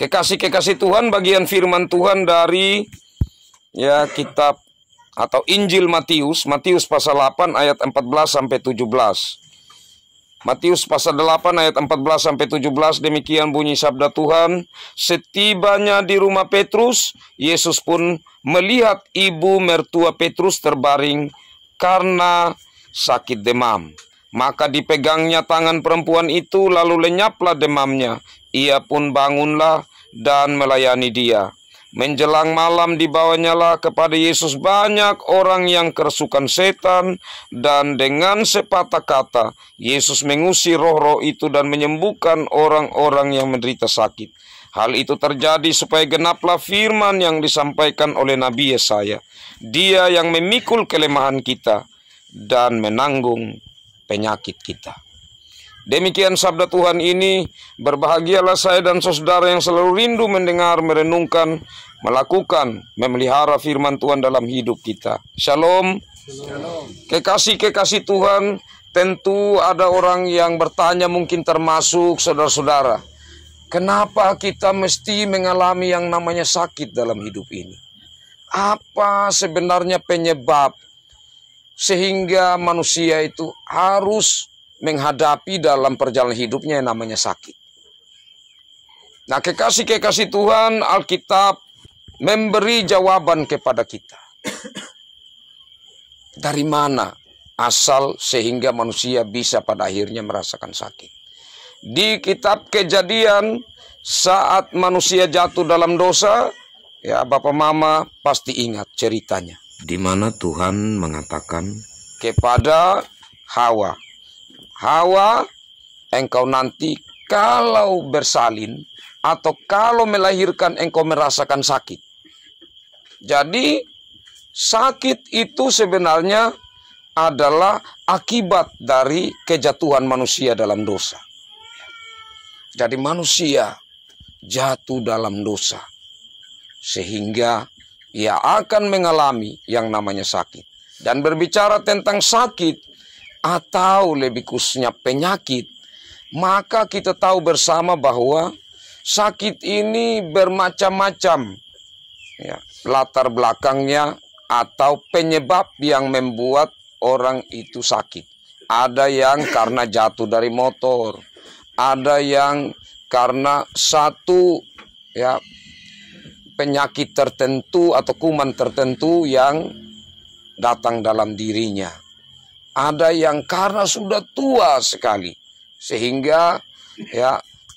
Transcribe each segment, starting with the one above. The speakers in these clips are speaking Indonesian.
Kekasih-kekasih Tuhan, bagian firman Tuhan dari kitab atau Injil Matius, Matius pasal 8 ayat 14 sampai 17. Matius pasal 8 ayat 14 sampai 17, demikian bunyi sabda Tuhan. Setibanya di rumah Petrus, Yesus pun melihat ibu mertua Petrus terbaring karena sakit demam. Maka dipegangnya tangan perempuan itu, lalu lenyaplah demamnya. Ia pun bangunlah dan melayani dia. Menjelang malam dibawanyalah kepada Yesus banyak orang yang kerasukan setan, dan dengan sepatah kata Yesus mengusir roh-roh itu dan menyembuhkan orang-orang yang menderita sakit. Hal itu terjadi supaya genaplah firman yang disampaikan oleh Nabi Yesaya. Dia yang memikul kelemahan kita dan menanggung penyakit kita. Demikian sabda Tuhan ini. Berbahagialah saya dan saudara yang selalu rindu mendengar, merenungkan, melakukan, memelihara firman Tuhan dalam hidup kita. Shalom. Shalom. Kekasih-kekasih Tuhan, tentu ada orang yang bertanya, mungkin termasuk saudara-saudara, kenapa kita mesti mengalami yang namanya sakit dalam hidup ini? Apa sebenarnya penyebab sehingga manusia itu harus menghadapi dalam perjalanan hidupnya yang namanya sakit? Nah, kekasih-kekasih Tuhan, Alkitab memberi jawaban kepada kita. Dari mana asal sehingga manusia bisa pada akhirnya merasakan sakit? Di kitab Kejadian, saat manusia jatuh dalam dosa, Bapak Mama pasti ingat ceritanya, di mana Tuhan mengatakan kepada Hawa, Hawa, engkau nanti kalau bersalin atau kalau melahirkan engkau merasakan sakit. Jadi sakit itu sebenarnya adalah akibat dari kejatuhan manusia dalam dosa. Jadi manusia jatuh dalam dosa sehingga ia akan mengalami yang namanya sakit. Dan berbicara tentang sakit atau lebih khususnya penyakit, maka kita tahu bersama bahwa sakit ini bermacam-macam latar belakangnya atau penyebab yang membuat orang itu sakit. Ada yang karena jatuh dari motor, ada yang karena satu penyakit tertentu atau kuman tertentu yang datang dalam dirinya. Ada yang karena sudah tua sekali sehingga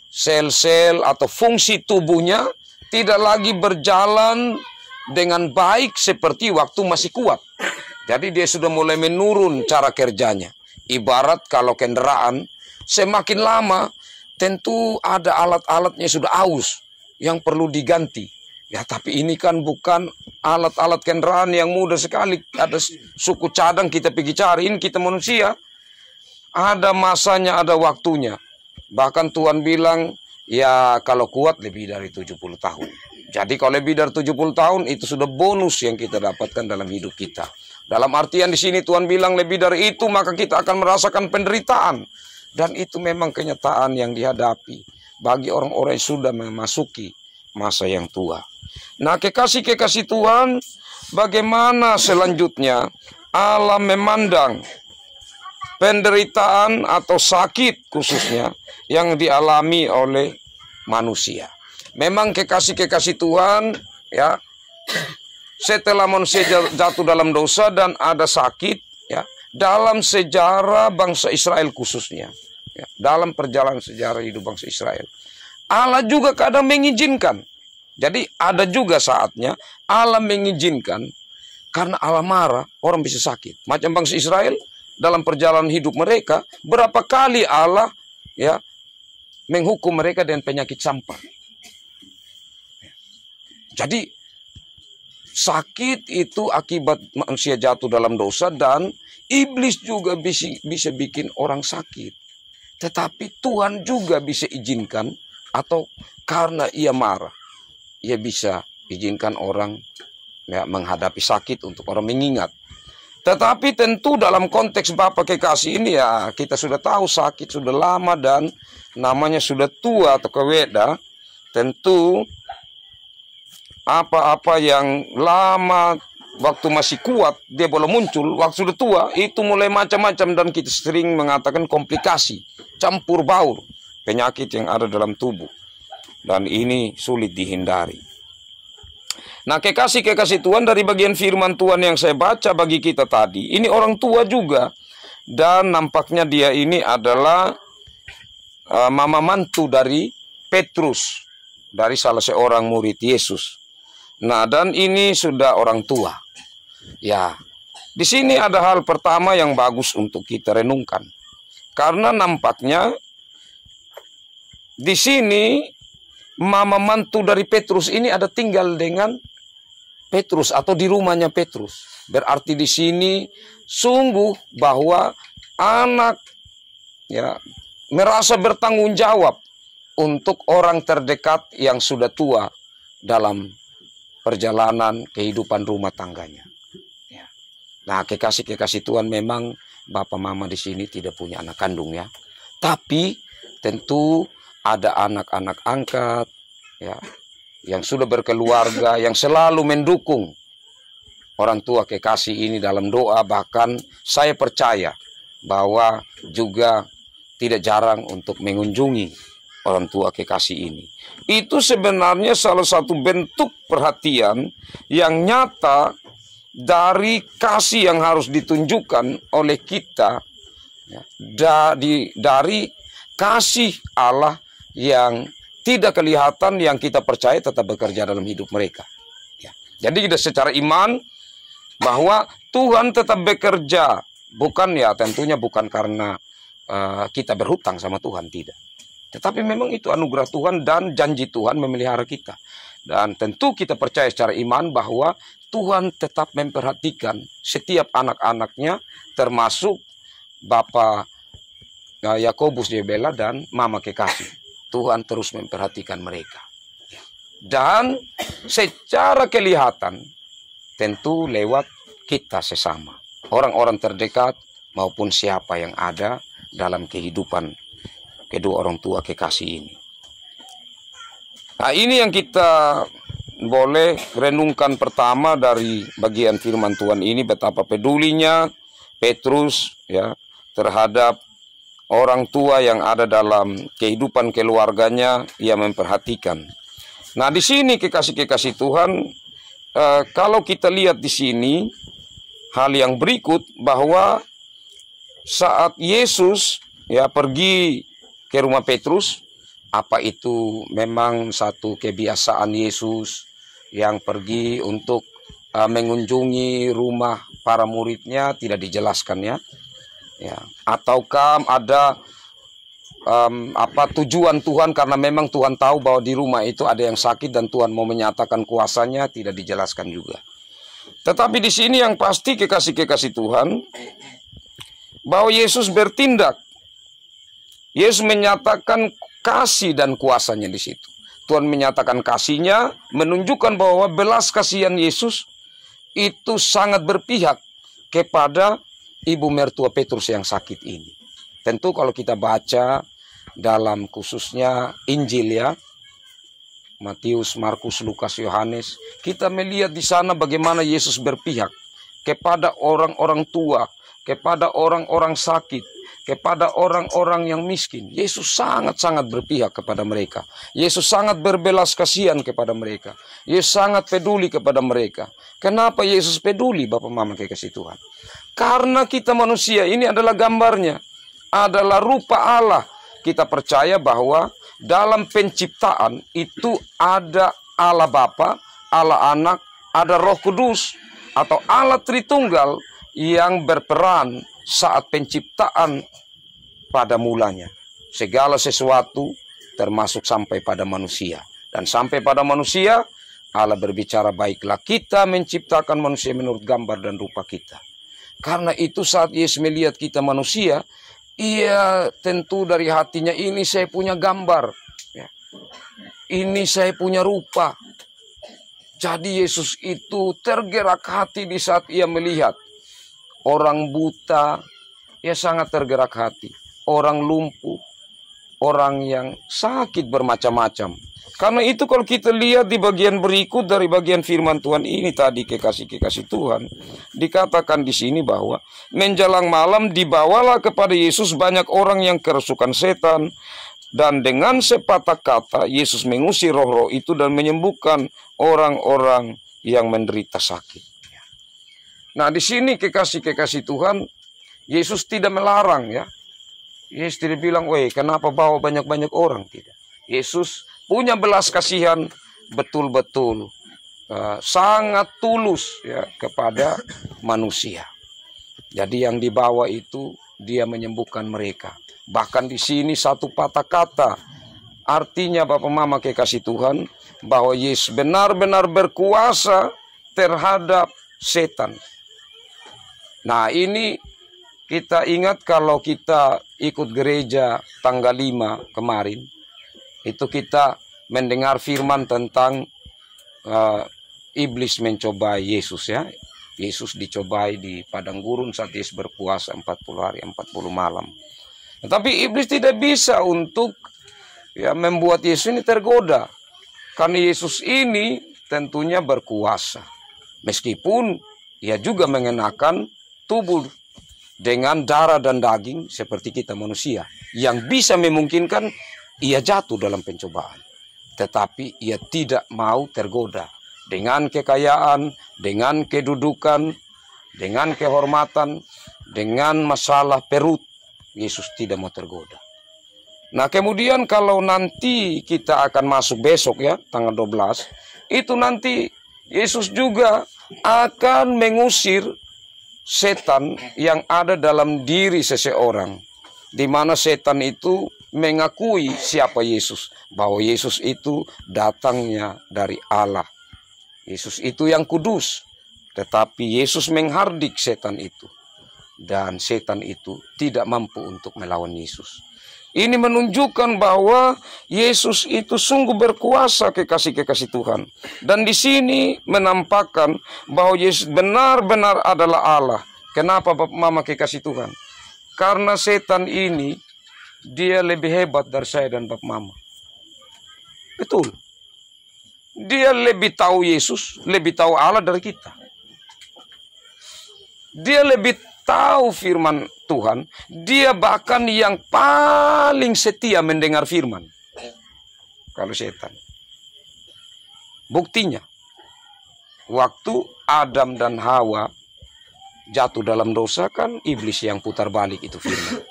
sel-sel atau fungsi tubuhnya tidak lagi berjalan dengan baik seperti waktu masih kuat. Jadi dia sudah mulai menurun cara kerjanya. Ibarat kalau kendaraan semakin lama tentu ada alat-alatnya sudah aus yang perlu diganti. Tapi ini kan bukan alat-alat kendaraan yang mudah sekali. Ada suku cadang kita pergi cari. Ini kita manusia. Ada masanya, ada waktunya. Bahkan Tuhan bilang, kalau kuat lebih dari 70 tahun. Jadi kalau lebih dari 70 tahun itu sudah bonus yang kita dapatkan dalam hidup kita. Dalam artian di sini Tuhan bilang lebih dari itu maka kita akan merasakan penderitaan. Dan itu memang kenyataan yang dihadapi bagi orang-orang yang sudah memasuki masa yang tua. Nah, kekasih-kekasih Tuhan, bagaimana selanjutnya Allah memandang penderitaan atau sakit khususnya yang dialami oleh manusia. Memang kekasih-kekasih Tuhan, setelah manusia jatuh dalam dosa dan ada sakit, dalam sejarah bangsa Israel khususnya, dalam perjalanan sejarah hidup bangsa Israel, Allah juga kadang mengizinkan. Jadi ada juga saatnya Allah mengizinkan karena Allah marah orang bisa sakit. Macam bangsa Israel dalam perjalanan hidup mereka, berapa kali Allah menghukum mereka dengan penyakit sampar. Jadi sakit itu akibat manusia jatuh dalam dosa, dan iblis juga bisa bikin orang sakit. Tetapi Tuhan juga bisa izinkan, atau karena ia marah, ia bisa izinkan orang menghadapi sakit untuk orang mengingat. Tetapi tentu dalam konteks Bapak kekasih ini kita sudah tahu sakit sudah lama dan namanya sudah tua atau keweda. tentu apa-apa yang lama waktu masih kuat dia belum muncul, waktu sudah tua itu mulai macam-macam, dan kita sering mengatakan komplikasi, campur baur penyakit yang ada dalam tubuh, dan ini sulit dihindari. Nah, kekasih-kekasih Tuhan, dari bagian firman Tuhan yang saya baca bagi kita tadi, ini orang tua juga, dan nampaknya dia ini adalah mama mantu dari Petrus, dari salah seorang murid Yesus. Nah, dan ini sudah orang tua. Ya, di sini ada hal pertama yang bagus untuk kita renungkan. Karena nampaknya di sini mama mantu dari Petrus ini ada tinggal dengan Petrus atau di rumahnya Petrus. Berarti di sini sungguh bahwa anak ya merasa bertanggung jawab untuk orang terdekat yang sudah tua dalam perjalanan kehidupan rumah tangganya. Ya. Nah, kekasih-kekasih Tuhan, memang bapak mama di sini tidak punya anak kandung ya. Tapi tentu ada anak-anak angkat ya, yang sudah berkeluarga, yang selalu mendukung orang tua kekasih ini dalam doa. Bahkan saya percaya bahwa juga tidak jarang untuk mengunjungi orang tua kekasih ini. Itu sebenarnya salah satu bentuk perhatian yang nyata dari kasih yang harus ditunjukkan oleh kita ya, dari kasih Allah yang tidak kelihatan, yang kita percaya tetap bekerja dalam hidup mereka. Ya. Jadi kita secara iman bahwa Tuhan tetap bekerja, bukan ya tentunya bukan karena kita berhutang sama Tuhan, tidak. Tetapi memang itu anugerah Tuhan dan janji Tuhan memelihara kita. Dan tentu kita percaya secara iman bahwa Tuhan tetap memperhatikan setiap anak-anaknya, termasuk Bapak Yakobus Jebela dan Mama Kekasih. Tuhan terus memperhatikan mereka. Dan secara kelihatan tentu lewat kita sesama, orang-orang terdekat maupun siapa yang ada dalam kehidupan kedua orang tua kekasih ini. Nah, ini yang kita boleh renungkan pertama dari bagian firman Tuhan ini, betapa pedulinya Petrus ya terhadap orang tua yang ada dalam kehidupan keluarganya, ia memperhatikan. Nah, di sini kekasih-kekasih Tuhan, kalau kita lihat di sini hal yang berikut, bahwa saat Yesus ya pergi ke rumah Petrus, apa itu memang satu kebiasaan Yesus yang pergi untuk mengunjungi rumah para muridnya, tidak dijelaskan ya. Ya, ataukah ada tujuan Tuhan karena memang Tuhan tahu bahwa di rumah itu ada yang sakit dan Tuhan mau menyatakan kuasanya, tidak dijelaskan juga. Tetapi di sini yang pasti kekasih-kekasih Tuhan, bahwa Yesus bertindak. Yesus menyatakan kasih dan kuasanya di situ. Tuhan menyatakan kasihnya, menunjukkan bahwa belas kasihan Yesus itu sangat berpihak kepada ibu mertua Petrus yang sakit ini. Tentu kalau kita baca dalam khususnya Injil ya, Matius, Markus, Lukas, Yohanes, kita melihat di sana bagaimana Yesus berpihak kepada orang-orang tua, kepada orang-orang sakit, kepada orang-orang yang miskin. Yesus sangat-sangat berpihak kepada mereka. Yesus sangat berbelas kasihan kepada mereka. Yesus sangat peduli kepada mereka. Kenapa Yesus peduli, Bapak Mama kekasih Tuhan? Karena kita manusia ini adalah gambarnya, adalah rupa Allah. Kita percaya bahwa dalam penciptaan itu ada Allah Bapa, Allah Anak, ada Roh Kudus atau Allah Tritunggal yang berperan saat penciptaan pada mulanya. Segala sesuatu termasuk sampai pada manusia. Dan sampai pada manusia, Allah berbicara, baiklah kita menciptakan manusia menurut gambar dan rupa kita. Karena itu saat Yesus melihat kita manusia, ia tentu dari hatinya, ini saya punya gambar. Ya. Ini saya punya rupa. Jadi Yesus itu tergerak hati di saat ia melihat orang buta, ia sangat tergerak hati. Orang lumpuh, orang yang sakit bermacam-macam. Karena itu kalau kita lihat di bagian berikut dari bagian firman Tuhan ini tadi, kekasih-kekasih Tuhan, dikatakan di sini bahwa menjelang malam dibawalah kepada Yesus banyak orang yang kerasukan setan, dan dengan sepatah kata Yesus mengusir roh-roh itu dan menyembuhkan orang-orang yang menderita sakit. Nah, di sini kekasih-kekasih Tuhan, Yesus tidak melarang ya. Yesus tidak bilang, "Weh, kenapa bawa banyak-banyak orang?" Tidak. Yesus punya belas kasihan betul-betul, sangat tulus ya kepada manusia. Jadi yang dibawa itu dia menyembuhkan mereka. Bahkan di sini satu patah kata artinya, Bapak Mama kekasih Tuhan, bahwa Yesus benar-benar berkuasa terhadap setan. Nah, ini kita ingat kalau kita ikut gereja tanggal 5 kemarin, itu kita mendengar firman tentang iblis mencobai Yesus ya. Yesus dicobai di padang gurun saat Yesus berpuasa 40 hari 40 malam. Tetapi iblis tidak bisa untuk ya membuat Yesus ini tergoda. Karena Yesus ini tentunya berkuasa. Meskipun ia juga mengenakan tubuh dengan darah dan daging seperti kita manusia, yang bisa memungkinkan ia jatuh dalam pencobaan. Tetapi ia tidak mau tergoda dengan kekayaan, dengan kedudukan, dengan kehormatan, dengan masalah perut. Yesus tidak mau tergoda. Nah, kemudian kalau nanti kita akan masuk besok ya, tanggal 12, itu nanti Yesus juga akan mengusir setan yang ada dalam diri seseorang, di mana setan itu mengakui siapa Yesus, bahwa Yesus itu datangnya dari Allah. Yesus itu yang kudus, tetapi Yesus menghardik setan itu, dan setan itu tidak mampu untuk melawan Yesus. Ini menunjukkan bahwa Yesus itu sungguh berkuasa, kekasih-kekasih Tuhan. Dan di sini menampakkan bahwa Yesus benar-benar adalah Allah. Kenapa, Bapak Mama kekasih Tuhan? Karena setan ini dia lebih hebat dari saya dan Bapak Mama. Betul. Dia lebih tahu Yesus, lebih tahu Allah dari kita. Dia lebih tahu firman Tuhan. Dia bahkan yang paling setia mendengar firman. Kalau setan. Buktinya, waktu Adam dan Hawa jatuh dalam dosa, kan iblis yang putar balik itu firman.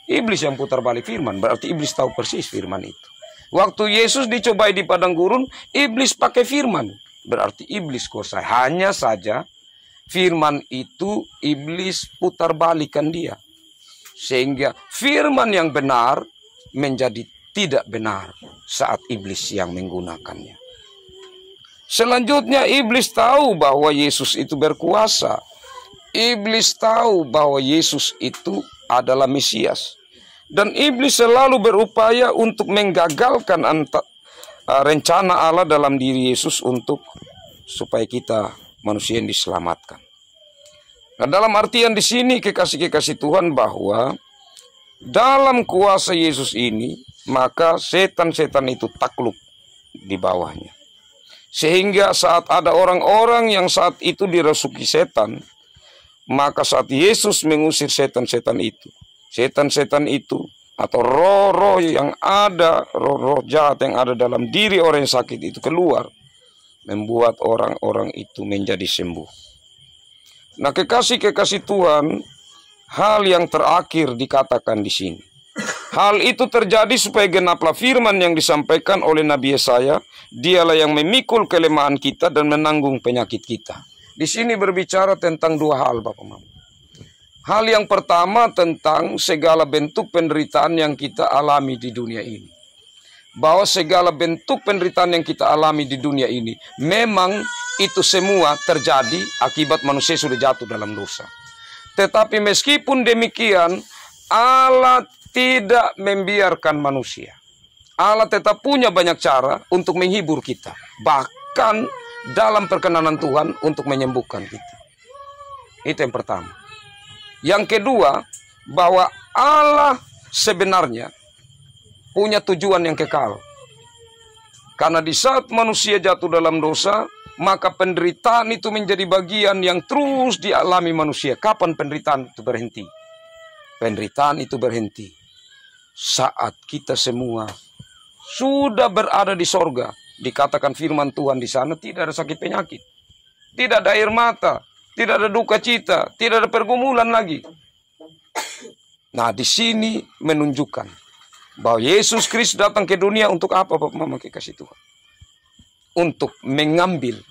Iblis yang putar balik firman, berarti iblis tahu persis firman itu. Waktu Yesus dicobai di padang gurun, iblis pakai firman, berarti iblis kuasai. Hanya saja firman itu iblis putar balikan dia, sehingga firman yang benar menjadi tidak benar saat iblis yang menggunakannya. Selanjutnya iblis tahu bahwa Yesus itu berkuasa. Iblis tahu bahwa Yesus itu adalah Mesias. Dan iblis selalu berupaya untuk menggagalkan rencana Allah dalam diri Yesus untuk supaya kita manusia yang diselamatkan. Nah, dalam artian di sini kekasih-kekasih Tuhan, bahwa dalam kuasa Yesus ini, maka setan-setan itu takluk di bawahnya. Sehingga saat ada orang-orang yang saat itu dirasuki setan, maka saat Yesus mengusir setan-setan itu, atau roh-roh yang ada, roh-roh jahat yang ada dalam diri orang yang sakit itu keluar, membuat orang-orang itu menjadi sembuh. Nah, kekasih-kekasih Tuhan, hal yang terakhir dikatakan di sini. Hal itu terjadi supaya genaplah firman yang disampaikan oleh Nabi Yesaya, dialah yang memikul kelemahan kita dan menanggung penyakit kita. Di sini berbicara tentang dua hal, Bapak Mama. Hal yang pertama tentang segala bentuk penderitaan yang kita alami di dunia ini. Bahwa segala bentuk penderitaan yang kita alami di dunia ini, memang itu semua terjadi akibat manusia sudah jatuh dalam dosa. Tetapi meskipun demikian, Allah tidak membiarkan manusia. Allah tetap punya banyak cara untuk menghibur kita. Bahkan dalam perkenanan Tuhan untuk menyembuhkan kita. Itu yang pertama. Yang kedua, bahwa Allah sebenarnya punya tujuan yang kekal. Karena di saat manusia jatuh dalam dosa, maka penderitaan itu menjadi bagian yang terus dialami manusia. Kapan penderitaan itu berhenti? Penderitaan itu berhenti saat kita semua sudah berada di sorga. Dikatakan firman Tuhan di sana tidak ada sakit penyakit, tidak ada air mata, tidak ada duka cita, tidak ada pergumulan lagi. Nah, di sini menunjukkan bahwa Yesus Kristus datang ke dunia untuk apa, Bapak Mama kekasih Tuhan? Untuk mengambil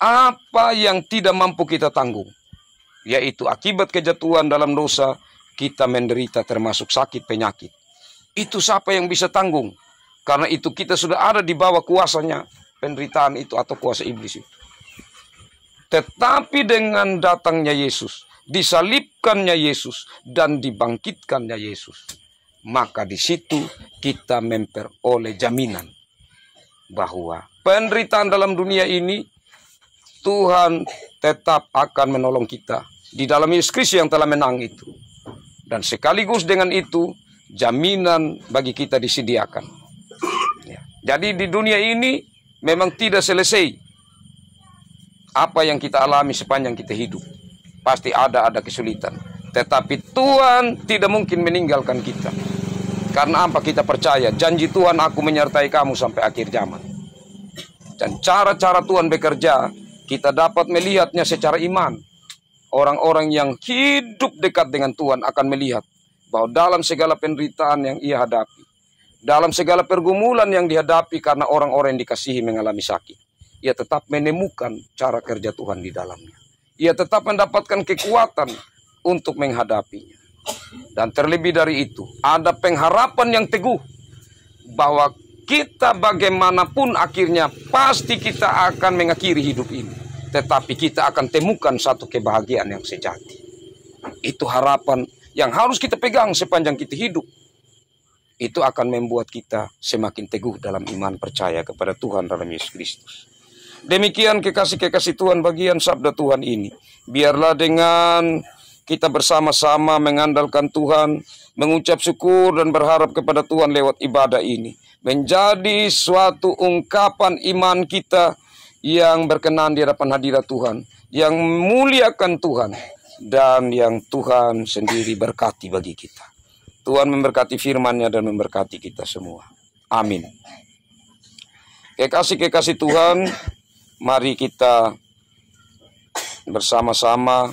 apa yang tidak mampu kita tanggung, yaitu akibat kejatuhan dalam dosa, kita menderita termasuk sakit penyakit. Itu siapa yang bisa tanggung? Karena itu kita sudah ada di bawah kuasanya penderitaan itu atau kuasa iblis itu. Tetapi dengan datangnya Yesus, disalibkannya Yesus, dan dibangkitkannya Yesus, maka di situ kita memperoleh jaminan bahwa penderitaan dalam dunia ini Tuhan tetap akan menolong kita di dalam Yesus Kristus yang telah menang itu. Dan sekaligus dengan itu jaminan bagi kita disediakan. Ya. Jadi di dunia ini memang tidak selesai apa yang kita alami sepanjang kita hidup. Pasti ada kesulitan. Tetapi Tuhan tidak mungkin meninggalkan kita. Karena apa? Kita percaya janji Tuhan, aku menyertai kamu sampai akhir zaman. Dan cara-cara Tuhan bekerja kita dapat melihatnya secara iman. Orang-orang yang hidup dekat dengan Tuhan akan melihat bahwa dalam segala penderitaan yang ia hadapi, dalam segala pergumulan yang dihadapi karena orang-orang yang dikasihi mengalami sakit, ia tetap menemukan cara kerja Tuhan di dalamnya. Ia tetap mendapatkan kekuatan untuk menghadapinya. Dan terlebih dari itu, ada pengharapan yang teguh bahwa kita bagaimanapun akhirnya pasti kita akan mengakhiri hidup ini. Tetapi kita akan temukan satu kebahagiaan yang sejati. Itu harapan yang harus kita pegang sepanjang kita hidup. Itu akan membuat kita semakin teguh dalam iman percaya kepada Tuhan dalam Yesus Kristus. Demikian kekasih-kekasih Tuhan bagian sabda Tuhan ini. Biarlah dengan kita bersama-sama mengandalkan Tuhan, mengucap syukur dan berharap kepada Tuhan lewat ibadah ini. Menjadi suatu ungkapan iman kita yang berkenan di hadapan hadirat Tuhan, yang memuliakan Tuhan, dan yang Tuhan sendiri berkati bagi kita. Tuhan memberkati firman-Nya dan memberkati kita semua. Amin. Kekasih-kekasih Tuhan, mari kita bersama-sama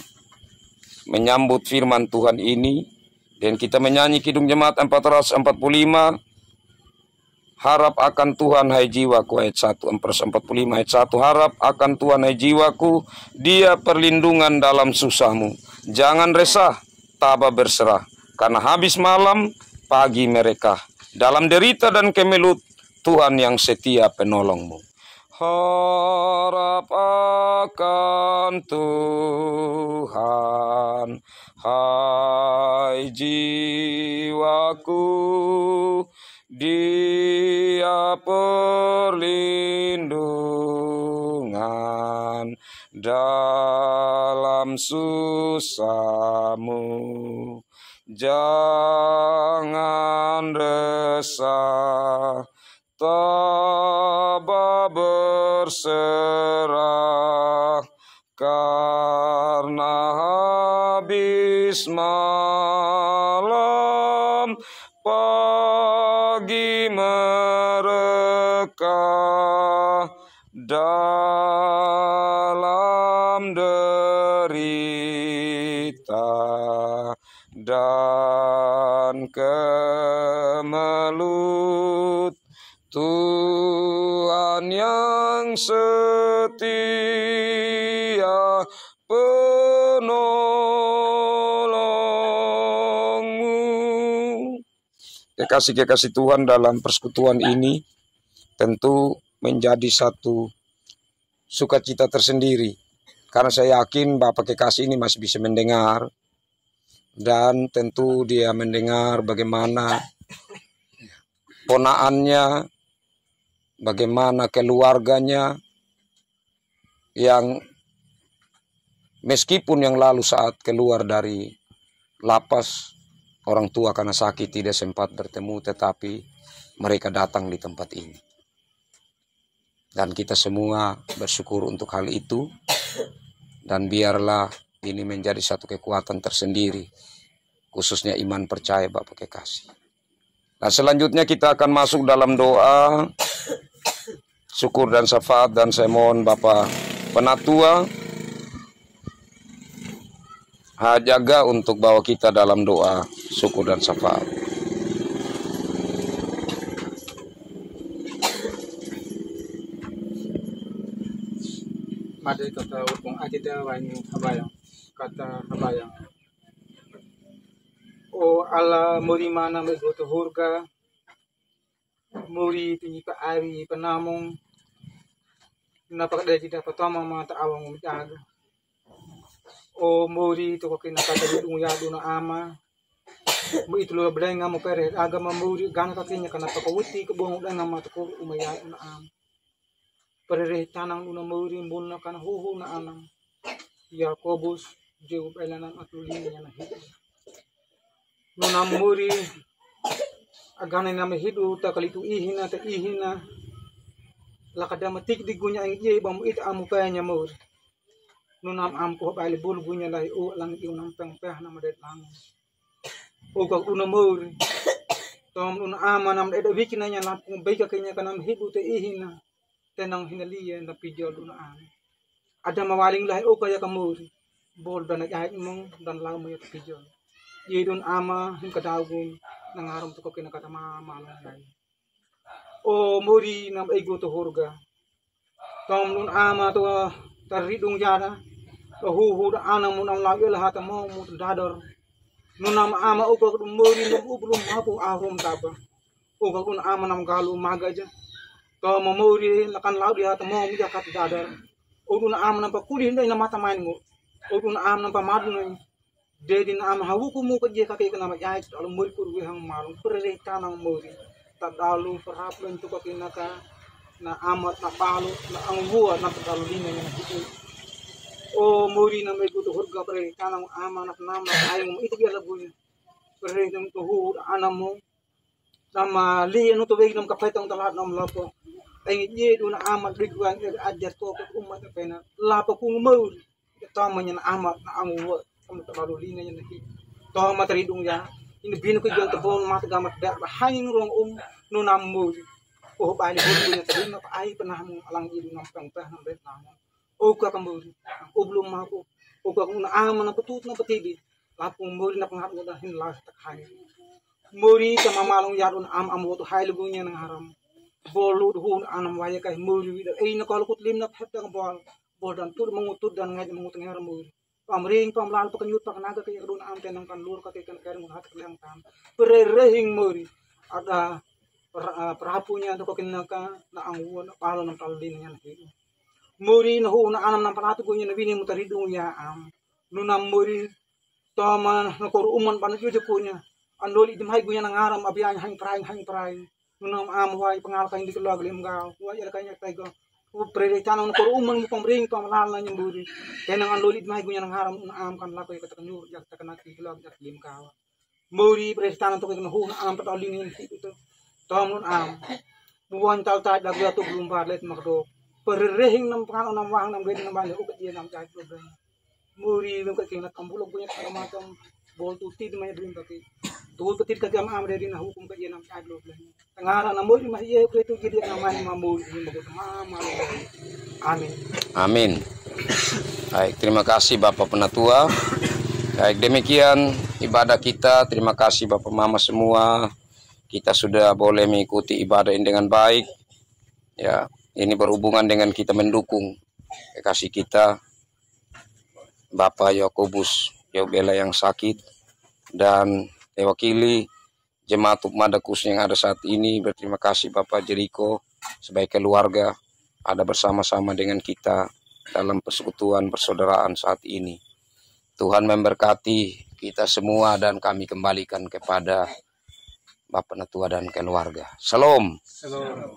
menyambut firman Tuhan ini, dan kita menyanyi Kidung Jemaat 445, harap akan Tuhan hai jiwaku, ayat 1, 45 ayat 1. Harap akan Tuhan hai jiwaku, Dia perlindungan dalam susahmu. Jangan resah, tabah berserah, karena habis malam pagi mereka. Dalam derita dan kemelut, Tuhan yang setia penolongmu. Harap akan Tuhan, hai jiwaku, Dia perlindungan dalam susahmu. Jangan resah, tabah berserah, karena habis malam pagi mereka. Dalam derita dan kemelut, Tuhan yang setia penolongmu. Kekasih-kekasih Tuhan, dalam persekutuan ini tentu menjadi satu sukacita tersendiri. Karena saya yakin Bapak kekasih ini masih bisa mendengar. Dan tentu dia mendengar bagaimana ponaannya, bagaimana keluarganya yang meskipun yang lalu saat keluar dari lapas, orang tua karena sakit tidak sempat bertemu, tetapi mereka datang di tempat ini. Dan kita semua bersyukur untuk hal itu. Dan biarlah ini menjadi satu kekuatan tersendiri, khususnya iman percaya Bapak kekasih. Nah, selanjutnya kita akan masuk dalam doa syukur dan syafaat, dan saya mohon Bapak Penatua jaga untuk bawa kita dalam doa syukur dan syafaat. Mari kata upung adida wani habayang kata habayang. O ala muri mana megoto hurga muri pinyi pa ari panamong napakadaya kita patama mata awang umidaga. O muri to ko kinakata dudung yado na ama mo itulo bray nga mo pere aga mamuri gana kakinya kana pakawuti ko buong udan nga mata ko umayado na ama. Perere tanang una muri mbuna kana huhu na anam Yakobus Jehub elanang atulinya na hidu nuna muri agana na mahidu ta kalitu ihina ta ihina lakada matik digunya ang iye bam it amu kanya muri nunam amko bali bulgunya lahi o lang iunam pengpeh na madet lang o kag una muri tom una ama nam eda wikinanya lapung baika kanya kanam hidu ta ihina tenang hinaliya na pidyo lunaan. Ada mawaling lahi o kaya kamuri. Bol dan nagahit mong dan lang mo yung pidyo. Yedon ama yung kadagun ng aram to ko kinakatama malang lahi. O muri nam ego to hurga. Tom nun ama to taridong jana. O huhu da anang mo nang lagi lahat mo mo dador. Nun nam ama o kag muri nam ubulong hapong arom taba. O kag nun ama nam galo maga dyan. Kau memuri lakan laut dia temu mija kat dadar. Udun am nampa kuli ndai na mata main ngo. Udun am nampa madu nai. Dedi na am hawu ku mu kerja kaki kena majai dalam muri kurwi hang malung perre tanang muri. Tak dalu perhapun tu kaki naka na amat na palu na angwua na dalu dina na itu. O muri na mai kutu hurga perre tanang ama na nam na ayung itu dia labunya. Perre nam tu hu anamu. Nama li anu tu bagi nam kapaitong talat nam lapo. Ay ye do na amat rigwang ajar to ko umat pena la pa kung mau to man yan amat na angu am ta balu lina yan ki to matari dung ya ini bin ko jong tabon mat gamat da hanging rong no nammu o bali bo nya tabi na ay panahmo alang idu nam pang pa nam bet na o ka kambu o blum ma ko o ka na ama na patut na patibi lapung muri na panghat da hin la ta khay muri ka mamalong yadon am to hay lugo nya nang haram bolu hun anam waya kai muri ida ai na kalkut lim na pheta bol dan tur mengutur dan ngaj mengutur ngar muri pamring pamlan pakanyut pakanaga kay run am tenang kan lur ka kay kan kar mun hat klem tam pererehing muri ada perapunya to kinaka na angwon palo ng taldin yan muri na hu na anam ng palatu gunya na bini mutaridung ya am nunam muri tama na koruman panuju punya andoli dimhay gunya nang aram abiyan hang pray nunam amway pangal kay hindi ko laglim gaw way ala kanya tay go prere tanong ko umang mo pamring pamlal na yung buri tenang ang lolid may gunya nang haram na am kan lakoy katakanyur jak takanaki kilog jak lim kaw muri prere tanong to kay no na am patolin yung ito tom nun am buwan tal ta dagwa to blum barlet makdo pererehing nam pangal nam wang nam ged nam bande ukat yan nam jay problem muri mo kay kinat ambulog gunya kamatom bol tuti di may dream pati tuol pati kagam am ready na hukum kay yan nam jay problem tengara na muri mahiye ko ito gidi naman mamuri mama amin amin. Baik, terima kasih Bapak Penatua. Baik, demikian ibadah kita. Terima kasih Bapak Mama semua. Kita sudah boleh mengikuti ibadah ini dengan baik. Ya, ini berhubungan dengan kita mendukung kekasih kita Bapak Yakobus Yobela yang sakit dan mewakili Jemaat Madakus yang ada saat ini. Berterima kasih Bapak Jeriko sebagai keluarga ada bersama-sama dengan kita dalam persekutuan persaudaraan saat ini. Tuhan memberkati kita semua dan kami kembalikan kepada Bapak Penatua dan keluarga. Shalom. Shalom.